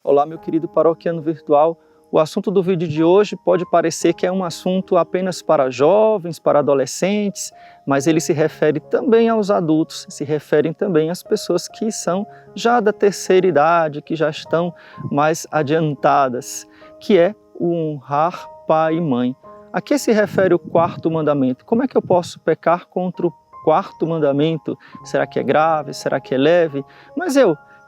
Olá, meu querido paroquiano virtual. O assunto do vídeo de hoje pode parecer que é um assunto apenas para jovens, para adolescentes, mas ele se refere também aos adultos, se referem também às pessoas que são já da terceira idade, que já estão mais adiantadas, que é o honrar pai e mãe. A que se refere o quarto mandamento? Como é que eu posso pecar contra o quarto mandamento? Será que é grave? Será que é leve? Mas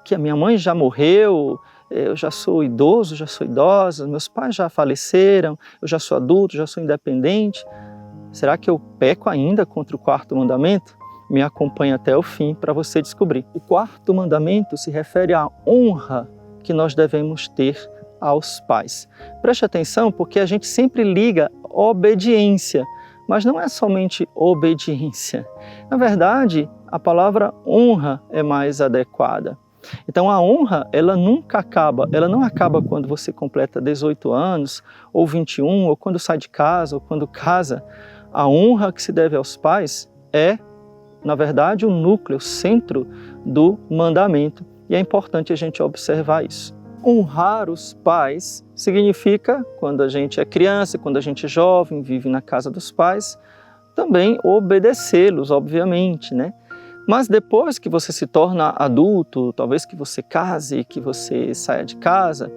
que a minha mãe já morreu, eu já sou idoso, já sou idosa, meus pais já faleceram, eu já sou adulto, já sou independente. Será que eu peco ainda contra o quarto mandamento? Me acompanhe até o fim para você descobrir. O quarto mandamento se refere à honra que nós devemos ter aos pais. Preste atenção, porque a gente sempre liga obediência, mas não é somente obediência. Na verdade, a palavra honra é mais adequada. Então a honra, ela nunca acaba, ela não acaba quando você completa 18 anos, ou 21, ou quando sai de casa, ou quando casa. A honra que se deve aos pais é, na verdade, o núcleo, o centro do mandamento, e é importante a gente observar isso. Honrar os pais significa, quando a gente é criança, quando a gente é jovem, vive na casa dos pais, também obedecê-los, obviamente, né? Mas depois que você se torna adulto, talvez que você case, que você saia de casa,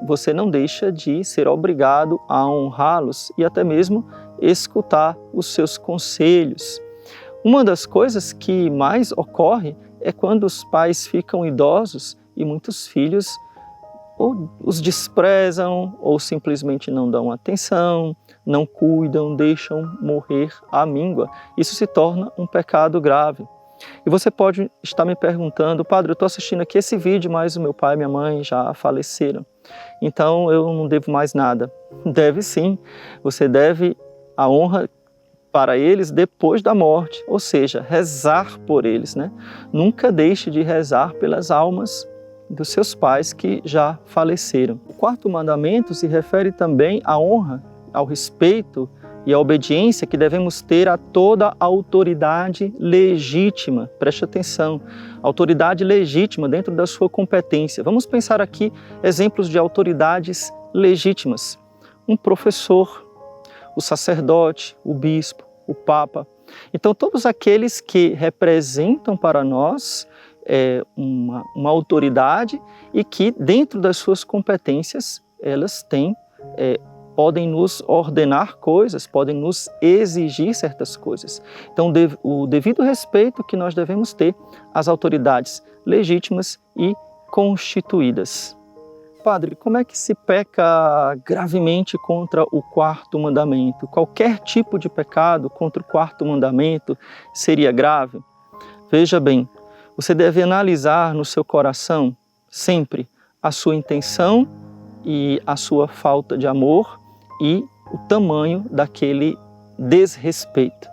você não deixa de ser obrigado a honrá-los e até mesmo escutar os seus conselhos. Uma das coisas que mais ocorre é quando os pais ficam idosos e muitos filhos ou os desprezam ou simplesmente não dão atenção, não cuidam, deixam morrer à míngua. Isso se torna um pecado grave. E você pode estar me perguntando, padre, eu estou assistindo aqui esse vídeo, mas o meu pai e minha mãe já faleceram, então eu não devo mais nada. Deve sim, você deve a honra para eles depois da morte, ou seja, rezar por eles, né? Nunca deixe de rezar pelas almas dos seus pais que já faleceram. O quarto mandamento se refere também à honra, ao respeito e à obediência que devemos ter a toda autoridade legítima. Preste atenção, autoridade legítima dentro da sua competência. Vamos pensar aqui exemplos de autoridades legítimas. Um professor, o sacerdote, o bispo, o papa. Então todos aqueles que representam para nós uma autoridade e que dentro das suas competências elas podem nos ordenar coisas, podem nos exigir certas coisas. Então, o devido respeito que nós devemos ter às autoridades legítimas e constituídas. Padre, como é que se peca gravemente contra o quarto mandamento? Qualquer tipo de pecado contra o quarto mandamento seria grave? Veja bem, você deve analisar no seu coração sempre a sua intenção e a sua falta de amor e o tamanho daquele desrespeito.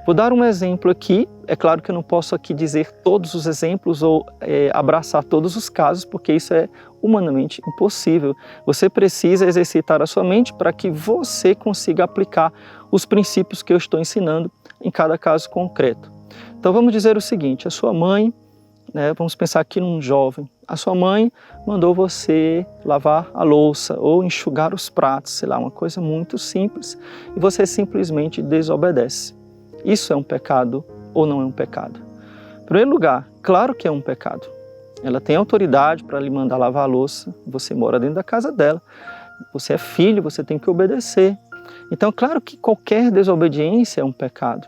Vou dar um exemplo aqui, é claro que eu não posso aqui dizer todos os exemplos ou abraçar todos os casos, porque isso é humanamente impossível. Você precisa exercitar a sua mente para que você consiga aplicar os princípios que eu estou ensinando em cada caso concreto. Então vamos dizer o seguinte, a sua mãe, vamos pensar aqui num jovem, a sua mãe mandou você lavar a louça ou enxugar os pratos, sei lá, uma coisa muito simples, e você simplesmente desobedece. Isso é um pecado ou não é um pecado? Em primeiro lugar, claro que é um pecado. Ela tem autoridade para lhe mandar lavar a louça, você mora dentro da casa dela, você é filho, você tem que obedecer. Então, claro que qualquer desobediência é um pecado.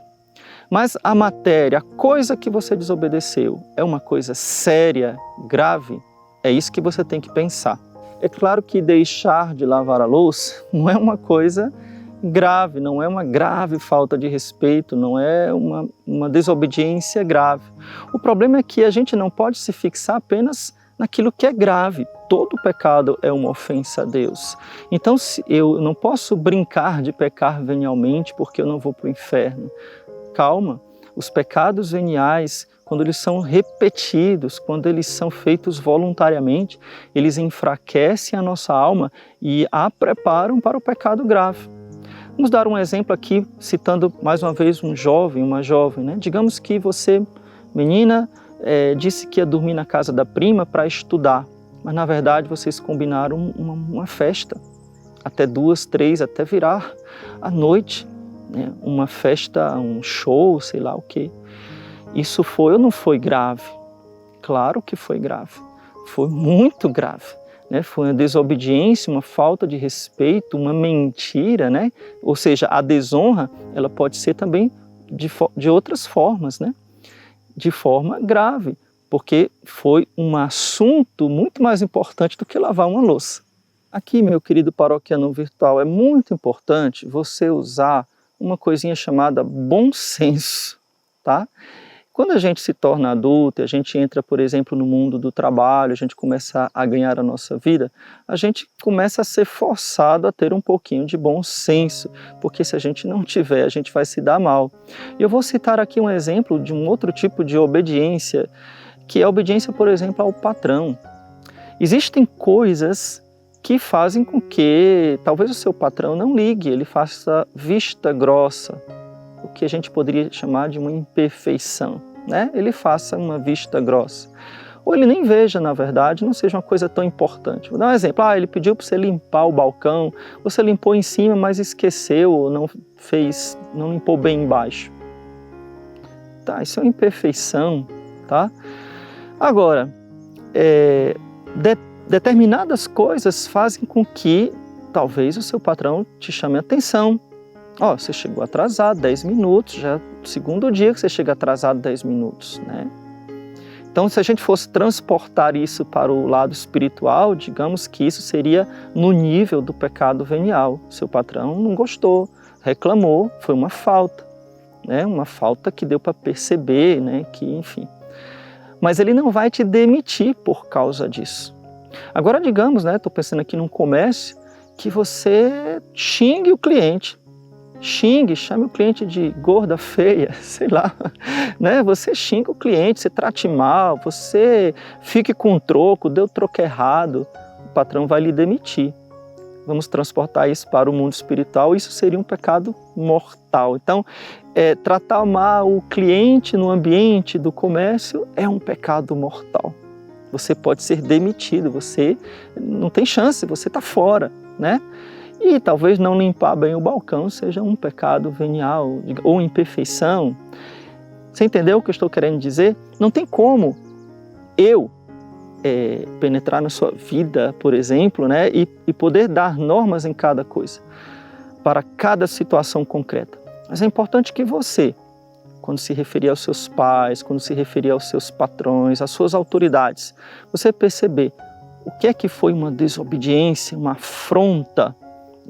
Mas a matéria, a coisa que você desobedeceu, é uma coisa séria, grave? É isso que você tem que pensar. É claro que deixar de lavar a louça não é uma coisa grave, não é uma grave falta de respeito, não é uma desobediência grave. O problema é que a gente não pode se fixar apenas naquilo que é grave. Todo pecado é uma ofensa a Deus. Então eu não posso brincar de pecar venialmente porque eu não vou para o inferno. Calma, os pecados veniais, quando eles são repetidos, quando eles são feitos voluntariamente, eles enfraquecem a nossa alma e a preparam para o pecado grave. Vamos dar um exemplo aqui, citando mais uma vez um jovem, uma jovem, né? Digamos que você, menina, disse que ia dormir na casa da prima para estudar. mas na verdade vocês combinaram uma festa, até 2, 3, até virar a noite, né? Uma festa, um show, sei lá o quê. Isso foi ou não foi grave? Claro que foi grave, foi muito grave, né? Foi uma desobediência, uma falta de respeito, uma mentira, né? Ou seja, a desonra, ela pode ser também de outras formas, né? De forma grave, porque foi um assunto muito mais importante do que lavar uma louça. Aqui, meu querido paroquiano virtual, é muito importante você usar uma coisinha chamada bom senso, tá? Quando a gente se torna adulto, a gente entra, por exemplo, no mundo do trabalho, a gente começa a ganhar a nossa vida, a gente começa a ser forçado a ter um pouquinho de bom senso, porque se a gente não tiver, a gente vai se dar mal. E eu vou citar aqui um exemplo de um outro tipo de obediência, que é a obediência, por exemplo, ao patrão. Existem coisas que fazem com que talvez o seu patrão não ligue, ele faça vista grossa, o que a gente poderia chamar de uma imperfeição, né? Ele faça uma vista grossa. Ou ele nem veja, na verdade, não seja uma coisa tão importante. Vou dar um exemplo. Ele pediu para você limpar o balcão, você limpou em cima, mas esqueceu, ou não limpou bem embaixo. Tá, isso é uma imperfeição, tá? Agora, determinadas coisas fazem com que talvez o seu patrão te chame a atenção. Você chegou atrasado 10 minutos, já é o segundo dia que você chega atrasado 10 minutos, né? Então, se a gente fosse transportar isso para o lado espiritual, digamos que isso seria no nível do pecado venial. Seu patrão não gostou, reclamou, foi uma falta, né? Uma falta que deu para perceber, né? Que, enfim. Mas ele não vai te demitir por causa disso. Agora, digamos, né? Estou pensando aqui num comércio, que você xingue o cliente. Chame o cliente de gorda, feia, sei lá, né? Você xinga o cliente, você trate mal, você fique com um troco, deu troco errado, o patrão vai lhe demitir. Vamos transportar isso para o mundo espiritual, isso seria um pecado mortal. Então, tratar mal o cliente no ambiente do comércio é um pecado mortal. Você pode ser demitido, você não tem chance, você está fora, né? E talvez não limpar bem o balcão seja um pecado venial ou imperfeição. Você entendeu o que eu estou querendo dizer? Não tem como eu penetrar na sua vida, por exemplo, né, e poder dar normas em cada coisa, para cada situação concreta. Mas é importante que você, quando se referir aos seus pais, quando se referir aos seus patrões, às suas autoridades, você perceber o que é que foi uma desobediência, uma afronta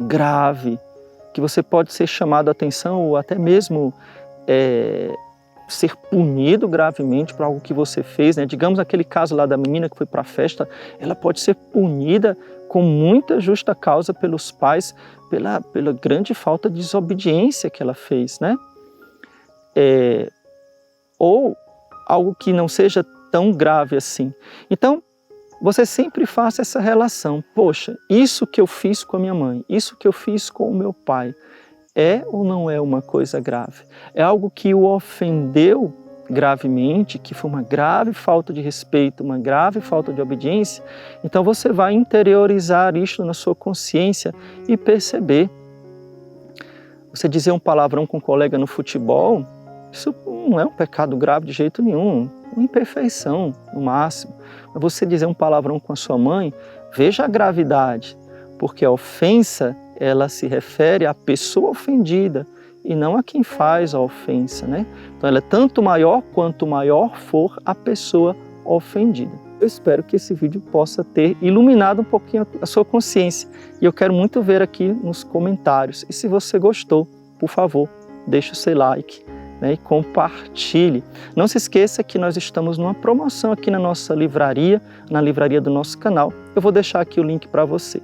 grave, que você pode ser chamado a atenção ou até mesmo ser punido gravemente por algo que você fez, né? Digamos aquele caso lá da menina que foi para a festa, ela pode ser punida com muita justa causa pelos pais pela grande falta de desobediência que ela fez, né? Ou algo que não seja tão grave assim. Então, você sempre faça essa relação. Poxa, isso que eu fiz com a minha mãe, isso que eu fiz com o meu pai, é ou não é uma coisa grave? É algo que o ofendeu gravemente, que foi uma grave falta de respeito, uma grave falta de obediência? Então você vai interiorizar isso na sua consciência e perceber. Você dizer um palavrão com um colega no futebol, isso não é um pecado grave de jeito nenhum, uma imperfeição no máximo. Você dizer um palavrão com a sua mãe, veja a gravidade, porque a ofensa, ela se refere à pessoa ofendida e não a quem faz a ofensa, né? Então ela é tanto maior quanto maior for a pessoa ofendida. Eu espero que esse vídeo possa ter iluminado um pouquinho a sua consciência e eu quero muito ver aqui nos comentários. E se você gostou, por favor, deixe o seu like, né, e compartilhe. Não se esqueça que nós estamos numa promoção aqui na nossa livraria, na livraria do nosso canal. Eu vou deixar aqui o link para você.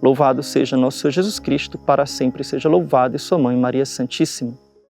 Louvado seja nosso Senhor Jesus Cristo, para sempre seja louvado, e sua Mãe Maria Santíssima.